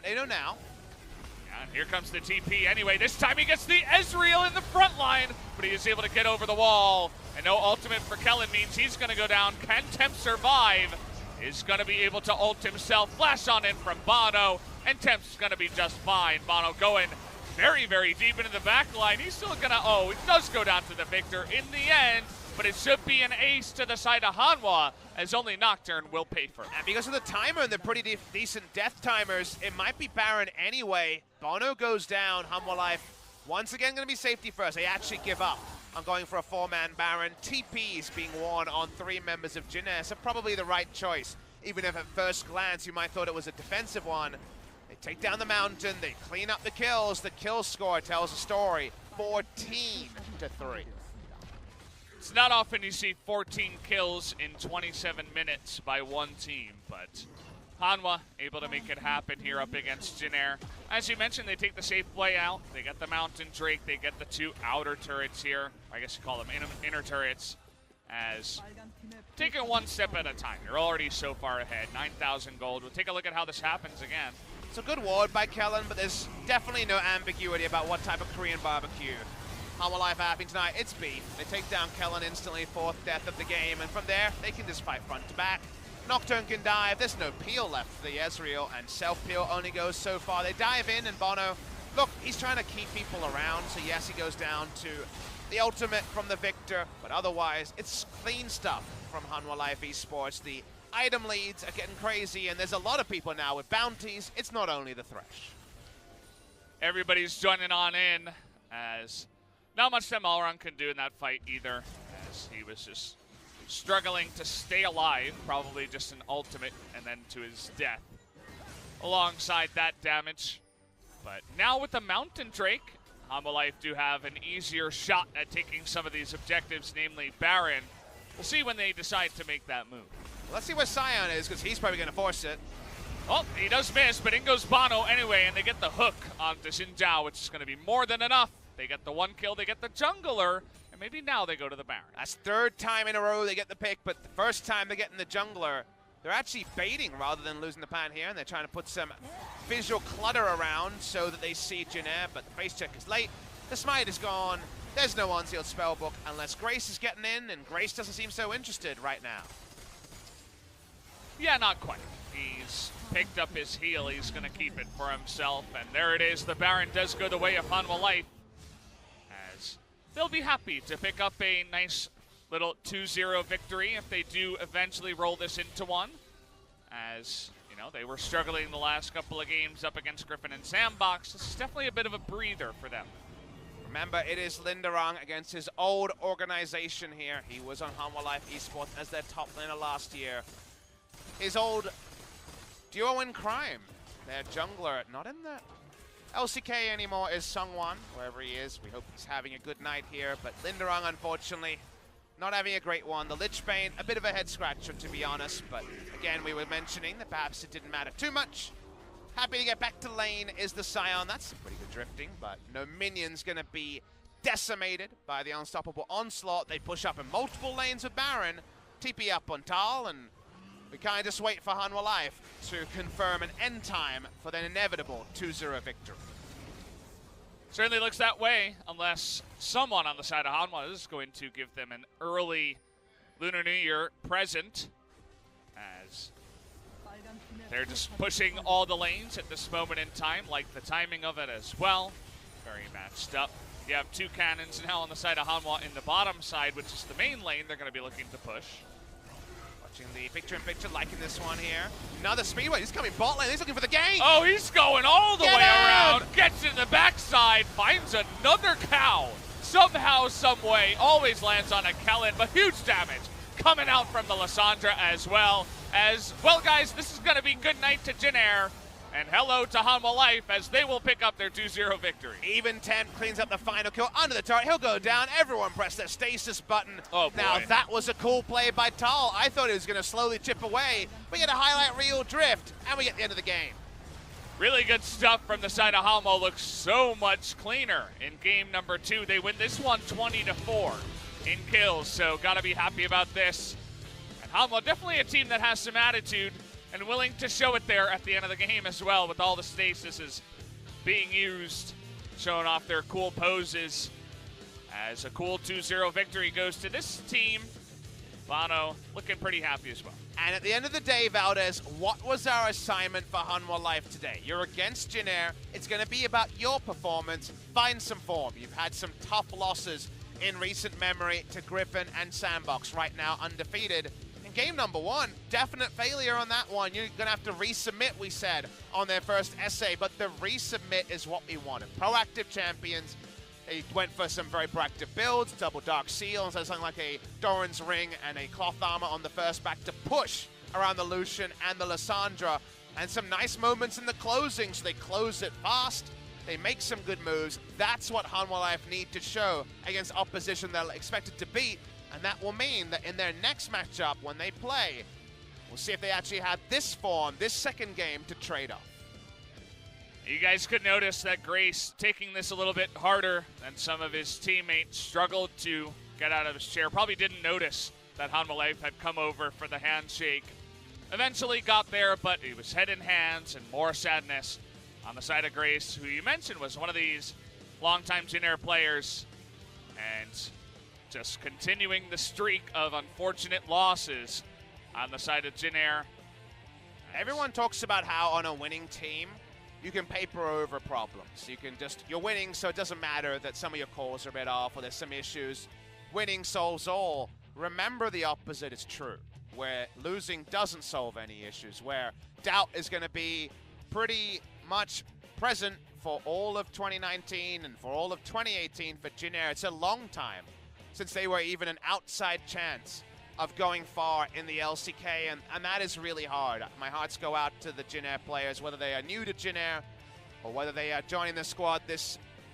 They know now. Yeah, and here comes the TP anyway. This time he gets the Ezreal in the front line, but he is able to get over the wall. And no ultimate for Kellen means he's going to go down. Can Tempt survive? is going to be able to ult himself. Flash on in from Bono, and Temp's going to be just fine. Bono going very, very deep into the back line. He's still going to, oh, it does go down to the victor in the end, but it should be an ace to the side of Hanwha, as only Nocturne will pay for it. And because of the timer and the pretty decent death timers, it might be Baron anyway. Bono goes down. Hanwha Life once again going to be safety first. They actually give up on going for a 4-man Baron. TP's being worn on 3 members of Jin Air, so probably the right choice. Even if at first glance you might thought it was a defensive one. They take down the mountain, they clean up the kills. The kill score tells a story, 14-3. It's not often you see 14 kills in 27 minutes by one team, but Hanwha able to make it happen here up against Jin Air. As you mentioned, they take the safe play out. They get the Mountain Drake. They get the 2 outer turrets here. I guess you call them inner turrets. As taking one step at a time. You're already so far ahead. 9,000 gold. We'll take a look at how this happens again. It's a good ward by Kellen, but there's definitely no ambiguity about what type of Korean barbecue Hanwha Life are having tonight. It's beef. They take down Kellen instantly, 4th death of the game, and from there, they can just fight front to back. Nocturne can dive. There's no peel left for the Ezreal, and self-peel only goes so far. They dive in, and Bono, look, he's trying to keep people around, so yes, he goes down to the ultimate from the victor, but otherwise, it's clean stuff from Hanwha Life Esports. The item leads are getting crazy, and there's a lot of people now with bounties. It's not only the Thresh. Everybody's joining on in, as not much that Malron can do in that fight either, as he was just struggling to stay alive, probably just an ultimate, and then to his death. Alongside that damage. But now with the Mountain Drake, Hanwha Life do have an easier shot at taking some of these objectives, namely Baron. We'll see when they decide to make that move. Let's see where Sion is, because he's probably going to force it. Oh, he does miss, but in goes Bono anyway, and they get the hook onto Xin Zhao, which is going to be more than enough. They get the 1 kill, they get the jungler, and maybe now they go to the Baron. That's 3rd time in a row they get the pick, but the first time they're getting the jungler, they're actually baiting rather than losing the pan here, and they're trying to put some visual clutter around so that they see Jin Air, but the face check is late. The smite is gone. There's no unsealed spellbook unless Grace is getting in, and Grace doesn't seem so interested right now. Yeah, not quite. He's picked up his heal. He's going to keep it for himself, and there it is. The Baron does go the way of Hanwha Life, as they'll be happy to pick up a nice little 2-0 victory if they do eventually roll this into one. As, you know, they were struggling the last couple of games up against Griffin and Sandbox. This is definitely a bit of a breather for them. Remember, it is Linderang against his old organization here. He was on Hanwha Life Esports as their top laner last year. His old duo in crime, their jungler, not in the LCK anymore, is Sungwon, wherever he is. We hope he's having a good night here, but Linderang, unfortunately, not having a great one. The Lich Bane, a bit of a head scratcher, to be honest, but again, we were mentioning that perhaps it didn't matter too much. Happy to get back to lane is the Sion. That's some pretty good drifting, but no minion's going to be decimated by the unstoppable onslaught. They push up in multiple lanes with Baron, TP up on Tal, and we kind of just wait for Hanwha Life to confirm an end time for their inevitable 2-0 victory. Certainly looks that way, unless someone on the side of Hanwha is going to give them an early Lunar New Year present, as they're just pushing all the lanes at this moment in time, like the timing of it as well. Very matched up. You have 2 cannons now on the side of Hanwha in the bottom side, which is the main lane they're going to be looking to push. Watching the picture-in-picture, liking this one here. Another Speedway, he's coming bot lane, he's looking for the game! Oh, he's going all the way around, gets in the backside, finds another cow. Somehow, some way, always lands on a Kellen, but huge damage coming out from the Lissandra as well. Well, guys, this is going to be good night to Jin Air, and hello to Hanwha Life, as they will pick up their 2-0 victory. Even Temp cleans up the final kill under the turret. He'll go down. Everyone press their stasis button. Oh, boy. Now, that was a cool play by Tal. I thought he was going to slowly chip away. We get a highlight reel drift, and we get the end of the game. Really good stuff from the side of Hanwha. Looks so much cleaner in game number 2. They win this one 20-4 in kills, so got to be happy about this. And Hanwha, definitely a team that has some attitude and willing to show it there at the end of the game as well, with all the stasis being used, showing off their cool poses. As a cool 2-0 victory goes to this team, Bono looking pretty happy as well. And at the end of the day, Valdez, what was our assignment for Hanwha Life today? You're against Jin Air. It's going to be about your performance. Find some form. You've had some tough losses in recent memory to Griffin and Sandbox. Right now, undefeated. In game number 1, definite failure on that one. You're going to have to resubmit, we said, on their first essay. But the resubmit is what we wanted. Proactive champions. They went for some very proactive builds, double Dark Seal, instead of something like a Doran's Ring and a Cloth Armor on the first back to push around the Lucian and the Lissandra. And some nice moments in the closing, so they close it fast. They make some good moves. That's what Hanwha Life need to show against opposition they're expected to beat. And that will mean that in their next matchup, when they play, we'll see if they actually have this form, this second game, to trade off. You guys could notice that Grace taking this a little bit harder than some of his teammates, struggled to get out of his chair. Probably didn't notice that Hanwha Life had come over for the handshake. Eventually got there, but it was head in hands and more sadness on the side of Grace, who you mentioned was one of these longtime Jin Air players, and just continuing the streak of unfortunate losses on the side of Jin Air. Everyone talks about how on a winning team, you can paper over problems. You can you're winning, so it doesn't matter that some of your calls are a bit off or there's some issues. Winning solves all. Remember, the opposite is true, where losing doesn't solve any issues, where doubt is going to be pretty much present for all of 2019 and for all of 2018 for Jin Air. It's a long time since they were even an outside chance of going far in the LCK, and that is really hard. My hearts go out to the Jin Air players, whether they are new to Jin Air or whether they are joining the squad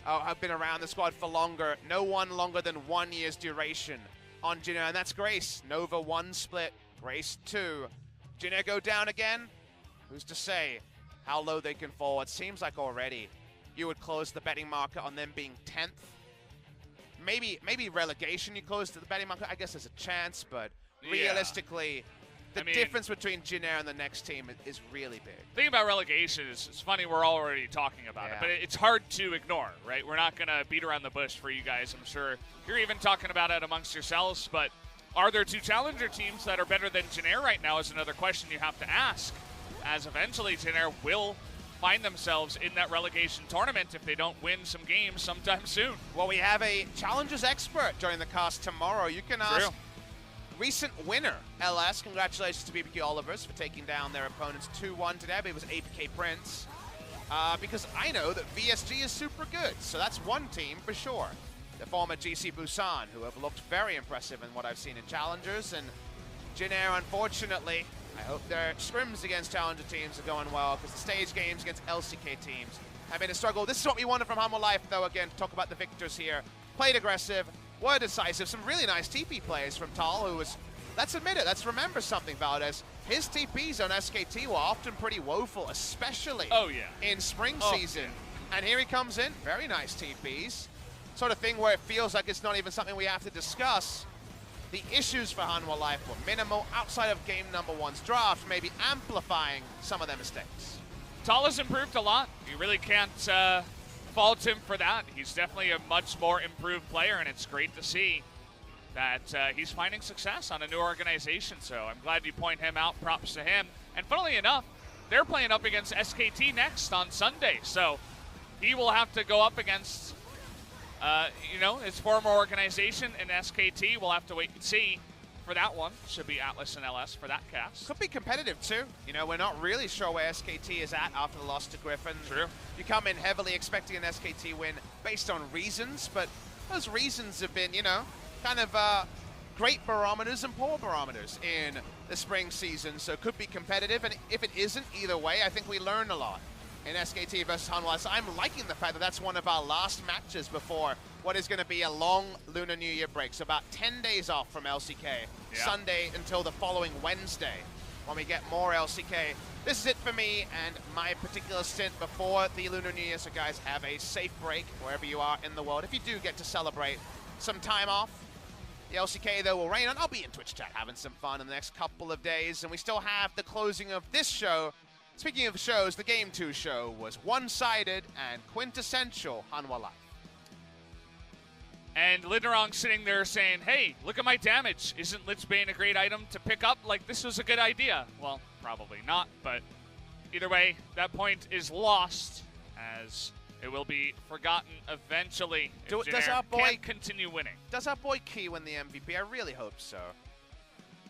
have been around the squad for longer. No one longer than 1 year's duration on Jin Air, and that's Grace. Nova 1 split, Grace 2. Jin Air go down again? Who's to say how low they can fall? It seems like already you would close the betting market on them being 10th. Maybe relegation you close to the betting market. I guess there's a chance, but realistically, the difference between Jin Air and the next team is really big. The thing about relegation is, it's funny we're already talking about it, but it's hard to ignore, right? We're not going to beat around the bush for you guys, I'm sure. You're even talking about it amongst yourselves, but are there 2 challenger teams that are better than Jin Air right now is another question you have to ask, as eventually Jin Air will find themselves in that relegation tournament if they don't win some games sometime soon. Well, we have a Challengers expert joining the cast tomorrow. You can ask recent winner, LS. Congratulations to BBQ Olivers for taking down their opponents 2-1 today. But it was APK Prince. Because I know that VSG is super good. So that's one team for sure. The former GC Busan, who have looked very impressive in what I've seen in Challengers. And Jin Air, unfortunately, I hope their scrims against Challenger teams are going well, because the stage games against LCK teams have been a struggle. This is what we wanted from Hanwha Life, though, again, to talk about the victors here. Played aggressive, were decisive. Some really nice TP plays from Tal, who was, let's admit it, let's remember something, Valdez. His TPs on SKT were often pretty woeful, especially in spring season. And here he comes in, very nice TPs. Sort of thing where it feels like it's not even something we have to discuss. The issues for Hanwha Life were minimal outside of game number 1's draft, maybe amplifying some of their mistakes. Tal has improved a lot. You really can't fault him for that. He's definitely a much more improved player, and it's great to see that he's finding success on a new organization. So I'm glad you point him out. Props to him. And funnily enough, they're playing up against SKT next on Sunday. So he will have to go up against his former organization in SKT. We'll have to wait and see for that one. Should be Atlas and LS for that cast. Could be competitive too. You know, we're not really sure where SKT is at after the loss to Griffin. True. You come in heavily expecting an SKT win based on reasons, but those reasons have been, kind of great barometers and poor barometers in the spring season. So it could be competitive, and if it isn't, either way, I think we learn a lot in SKT versus Hanwha. So I'm liking the fact that that's one of our last matches before what is going to be a long Lunar New Year break. So about 10 days off from LCK. Sunday until the following Wednesday when we get more LCK. This is it for me and my particular stint before the Lunar New Year. So guys, have a safe break wherever you are in the world. If you do get to celebrate some time off, the LCK, though, will rain on. I'll be in Twitch chat having some fun in the next couple of days. And we still have the closing of this show. Speaking of shows, the Game 2 show was one-sided and quintessential Hanwha Life. And Linderong sitting there saying, hey, look at my damage. Isn't Lichbane a great item to pick up? Like, this was a good idea. Well, probably not, but either way, that point is lost as it will be forgotten eventually. Does our boy can't continue winning? Does our boy Key win the MVP? I really hope so.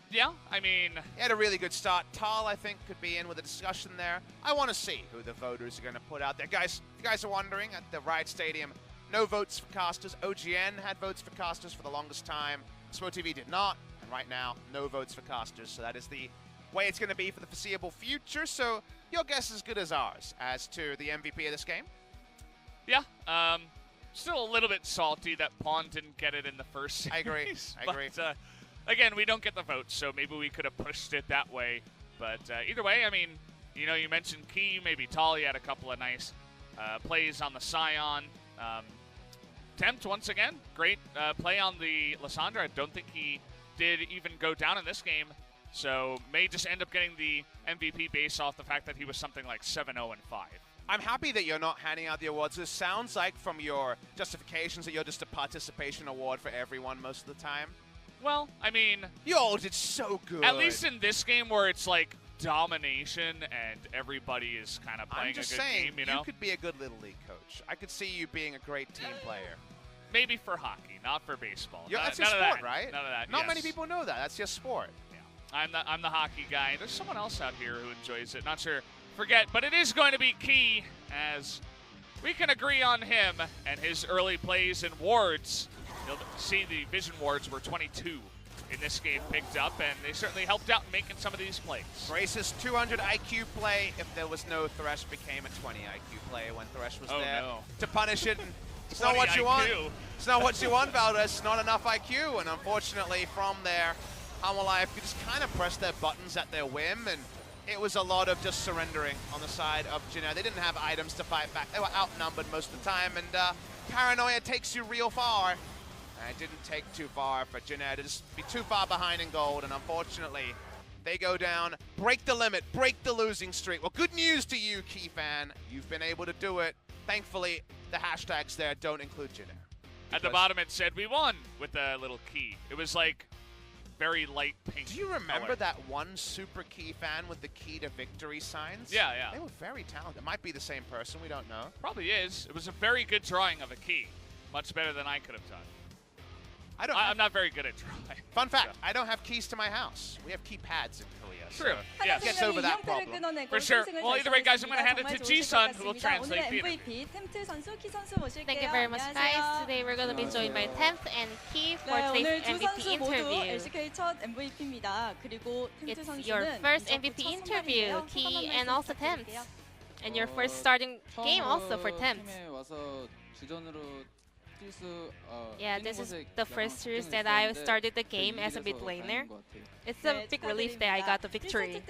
Yeah, I mean, he had a really good start. Tal, I think, could be in with a discussion there. I want to see who the voters are going to put out there. Guys, you guys are wondering, at the Riot Stadium, no votes for casters. OGN had votes for casters for the longest time. SmoTV did not. And right now, no votes for casters. So that is the way it's going to be for the foreseeable future. So your guess is as good as ours as to the MVP of this game. Yeah, still a little bit salty that Pawn didn't get it in the first series. I agree. I agree. But, again, we don't get the votes, so maybe we could have pushed it that way. But either way, I mean, you know, you mentioned Key, maybe Tali had a couple of nice plays on the Scion. Tempt, once again, great play on the Lissandra. I don't think he did even go down in this game, so may just end up getting the MVP based off the fact that he was something like 7-0-5. I'm happy that you're not handing out the awards. It sounds like from your justifications that you're just a participation award for everyone most of the time. Well, I mean, you all did so good. At least in this game where it's like domination and everybody is kind of playing a good game, you know? You could be a good Little League coach. I could see you being a great team player. Maybe for hockey, not for baseball. That's your sport, that, right? None of that. Not many people know that. That's your sport. Yeah, I'm the hockey guy. There's someone else out here who enjoys it. Not sure. Forget, but it is going to be Key as we can agree on him and his early plays in wards. You'll see the vision wards were 22 in this game picked up, and they certainly helped out in making some of these plays. Grace's 200 IQ play, if there was no Thresh, became a 20 IQ play when Thresh was there to punish it. And it's not what you want. It's not what you want, Valdez. It's not enough IQ, and unfortunately from there, Hanwha Life could just kind of press their buttons at their whim, and it was a lot of just surrendering on the side of Jin-Air. They didn't have items to fight back. They were outnumbered most of the time, and paranoia takes you real far. And it didn't take too far for Jin-Air to just be too far behind in gold, and unfortunately, they go down, break the limit, break the losing streak. Well, good news to you, Key fan. You've been able to do it. Thankfully, the hashtags there don't include Jin-Air. At the bottom, it said, we won with a little key. It was like very light pink. Do you remember color. that one super Key fan with the key to victory signs? Yeah, yeah. They were very talented. It might be the same person. We don't know. Probably is. It was a very good drawing of a key. Much better than I could have done. I'm not very good at drawing. Fun fact, I don't have keys to my house. We have keypads in Korea. True. So yes. Gets over that problem. For sure. Well, either way, guys, I'm going to hand it to Ji-sun, who will translate the interview. Thank you very much, guys. Today we're going to be joined by Tempt and Key for today's MVP interview. It's your first MVP interview, Key and also Tempt. And your first starting game also for Tempt. Yeah, this is the first series that I started the game as a mid laner. It's a big relief that I got the victory.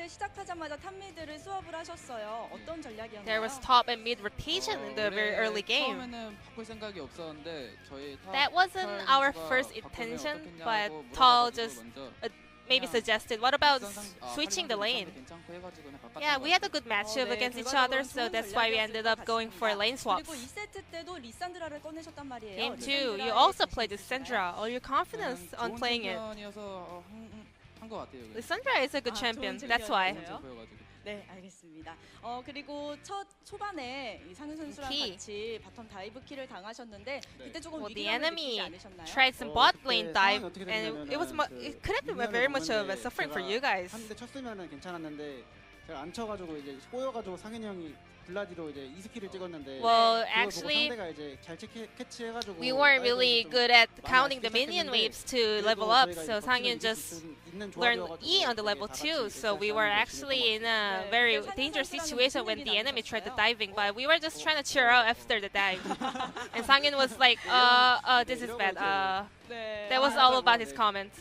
There was top and mid rotation in the very early game. That wasn't our first intention, but Tal just maybe suggested, what about switching the lane? Yeah, we had a good matchup against each other, so that's why we ended up going for lane swaps. Game 2, you also played Lissandra. All your confidence on playing it. Lissandra is a good champion, that's why. 네, 알겠습니다. 그리고 첫 초반에 이 상윤 선수랑 같이 바텀 다이브 킬을 당하셨는데 그때 조금 위기감을 느끼지 않으셨나요? Tried some bot lane dive, and it could have been very much of a suffering for you guys. 한대 쳤으면은 괜찮았는데 제가 안 쳐가지고 이제 꼬여가지고 상현이 형이 블라디로 이제 2스킬을 찍었는데 Well, actually, 상대가 이제 잘 캐치해가지고 we weren't really good at counting the minion waves to level up, so Sangyun just learned E on the level 2, so we were actually in a very dangerous situation when the enemy tried the diving, but we were just trying to cheer out after the dive. And Sangyun was like, this is bad. That was all about his comments.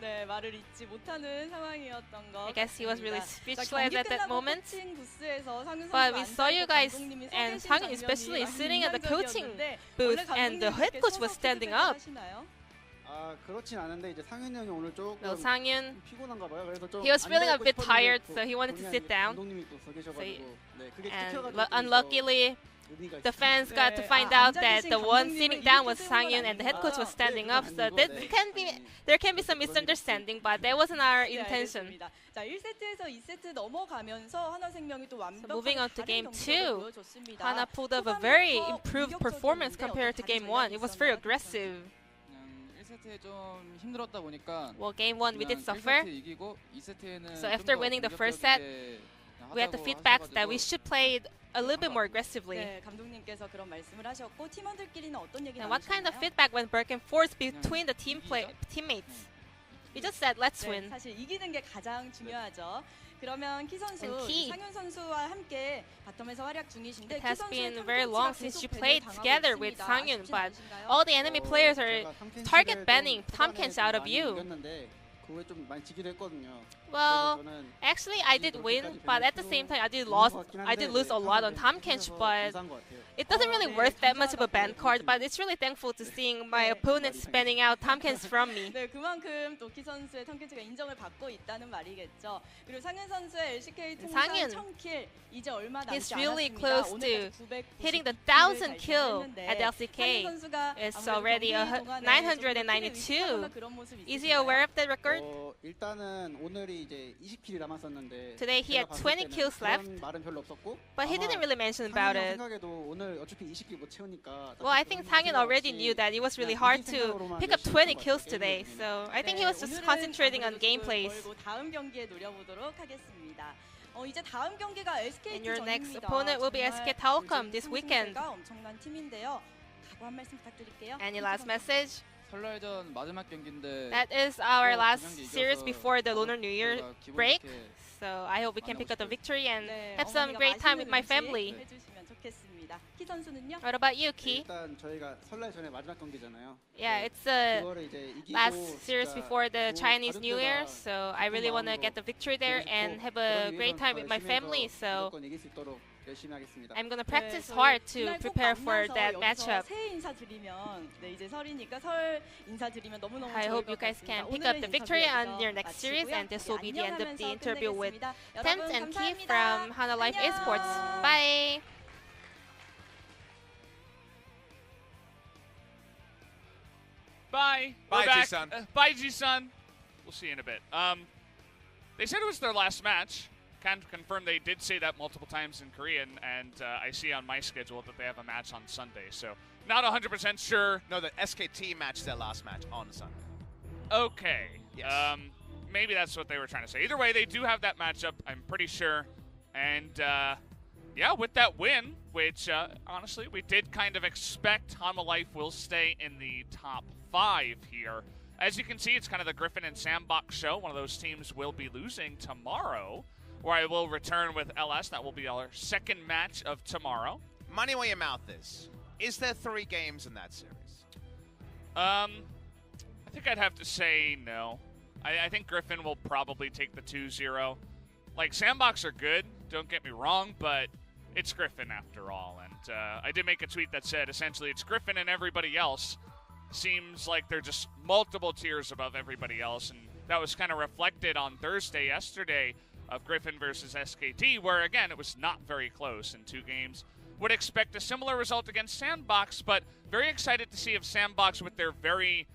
네, 말을 잇지 못하는 상황이었던 것. I guess he was really speechless at that moment. 부스에서 But we saw you guys and Sangyun especially sitting at the coaching booth, and the head coach was standing up. 그렇진 않은데 이제 상윤 형이 오늘 조금 Sangyun, 피곤한가 봐요. 그래서 좀 he was feeling a bit tired, so he wanted to sit down. 감독님이 또 계셔가지고 네, 그게 And 찍혀가지고 unluckily, the fans got to find out that the one sitting down was Sang-yun and the head coach was standing up. So there can be some misunderstanding, but that wasn't our intention. 자, 1세트에서 2세트 넘어가면서 하나생명이 또 완벽한 So moving on to game 2, 보여줬습니다. Hanwha pulled up a very improved performance compared to game 1. It was very aggressive. 1세트에 좀 힘들었다 보니까 Well, game 1 we did suffer. 1세트 이기고 2세트에는 So after winning the first set, we had the feedback that we should play it a little bit more aggressively. 네, 감독님께서 그런 말씀을 하셨고 팀원들끼리는 어떤 얘기 And what kind of 나누셨나요? feedback went back and forth between the teammates? We just said, let's 네, win. 사실 이기는 게 가장 중요하죠. 그러면 키 선수, And Key. 상윤 선수와 함께 바텀에서 활약 중이신데 It 키 has 선수의 been very long 탐켄치가 since you 계속 played 밴을 together 당하고 with 있습니다. Sang-yun, 아쉽진 but 않으신가요? all the enemy players are target banning Tomkins out of you. 그 후에 좀 많이 지기도 했거든요. Well, 그래서 저는 actually I did win, but at the same time I did lose a lot on Tomkins, but 감사한 것 같아요. it doesn't really worth that much of a ban card, but it's really thankful to seeing my opponents banning out Tomkins from me. 네, 그만큼 또 키 선수의 탐켄치가 인정을 받고 있다는 말이겠죠. 그리고 상윤 선수의 LCK 통산 상윤. 1000킬 이제 얼마 He's 남지 really 않았습니다. close 오늘까지 to 999 hitting the 킬을 1000 kill 달성했는데 at LCK. 상윤 선수가 It's 아무래도 already 경기 동안에 992. 좀 킬을 그런 모습이 Is he 있으신가요? aware of that record? 일단은 오늘이 이제 20킬이 남았었는데 Today he had 20 kills left, 그런 말은 별로 없었고 but he didn't really mention about it. 생각에도 오늘 어차피 20킬 못 채우니까 Well, I think Sang-yun already knew that it was really hard to pick up 20 kills today, so I think he was just concentrating on gameplays. 다음 경기에 노려보도록 하겠습니다. 이제 다음 경기가 SKT And your next 전입니다. opponent will be SK Telecom this weekend. 엄청난 팀인데요. 각오 한 말씀 부탁드릴게요. Any last message? 설날전 마지막 경기인데 That is our 또 last 그 경기 series 이겨서 before the Lunar New Year 저희가 기분 break. 좋게 So I hope we can pick up the victory and 네, have some 어머니가 great time with my 맛있는 family. 음식 해주시면 좋겠습니다. 키 선수는요? What about you, Ki? 일단 저희가 설날 전에 마지막 경기잖아요. Yeah, it's the 그거를 이제 이기고 last series 진짜 before the 좋은 Chinese New Year, 가족들과 so I really want to get the victory there and have a great time with my family. So 무조건 이길 수 있도록 열심히 하겠습니다. I'm gonna practice 네, hard 저희 to 그날 꼭 prepare for 만나서 that 여기서 matchup. 새해 인사드리면 네, 이제 설이니까 설 인사드리면 너무너무 I 좋을 hope you 것 guys 같습니다. can pick 오늘은 up the victory 인터뷰 on 여기서 your next series, 마치고요. and this will be the end of the 안녕하면서 interview with 끝내겠습니다. Temps 여러분 and Ki 감사합니다. from Hanwha Life 안녕. Esports. Bye. Bye. Bye, We're back. Ji-sun. Bye, Ji-sun. We'll see you in a bit. They said it was their last match. Can confirm they did say that multiple times in Korean, and I see on my schedule that they have a match on Sunday. So not 100% sure. No, the SKT match their last match on Sunday. Okay. Yes. Maybe that's what they were trying to say. Either way, they do have that matchup, I'm pretty sure. And yeah, with that win, which honestly we did kind of expect, Hanwha Life will stay in the top 5 here. As you can see, it's kind of the Griffin and Sandbox show. One of those teams will be losing tomorrow, where I will return with LS. That will be our second match of tomorrow. Money where your mouth is. Is there 3 games in that series? I think I'd have to say no. I think Griffin will probably take the 2-0. Like, Sandbox are good, don't get me wrong, but it's Griffin after all. And I did make a tweet that said, essentially, it's Griffin and everybody else. Seems like they're just multiple tiers above everybody else, and that was kind of reflected on Thursday, yesterday, of Griffin versus SKT, where, again, it was not very close in 2 games. Would expect a similar result against Sandbox, but very excited to see if Sandbox, with their very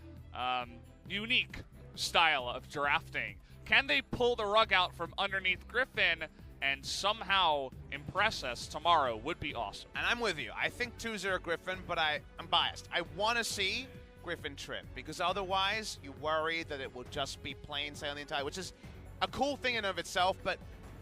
unique style of drafting, can they pull the rug out from underneath Griffin and somehow impress us tomorrow? Would be awesome. And I'm with you. I think 2-0 Griffin, but I'm biased. I want to see Griffin trip, because otherwise you worry that it will just be plain sailing the entire, which is a cool thing in of itself, but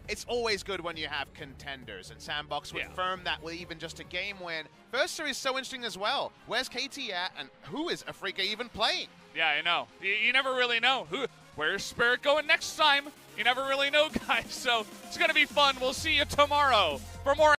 it's always good when you have contenders, and Sandbox would firm that with even just a game win. First series is so interesting as well. Where's KT at, and who is Afrika even playing? Yeah, I know. You never really know. Where's Spirit going next time? You never really know, guys. So it's going to be fun. We'll see you tomorrow for more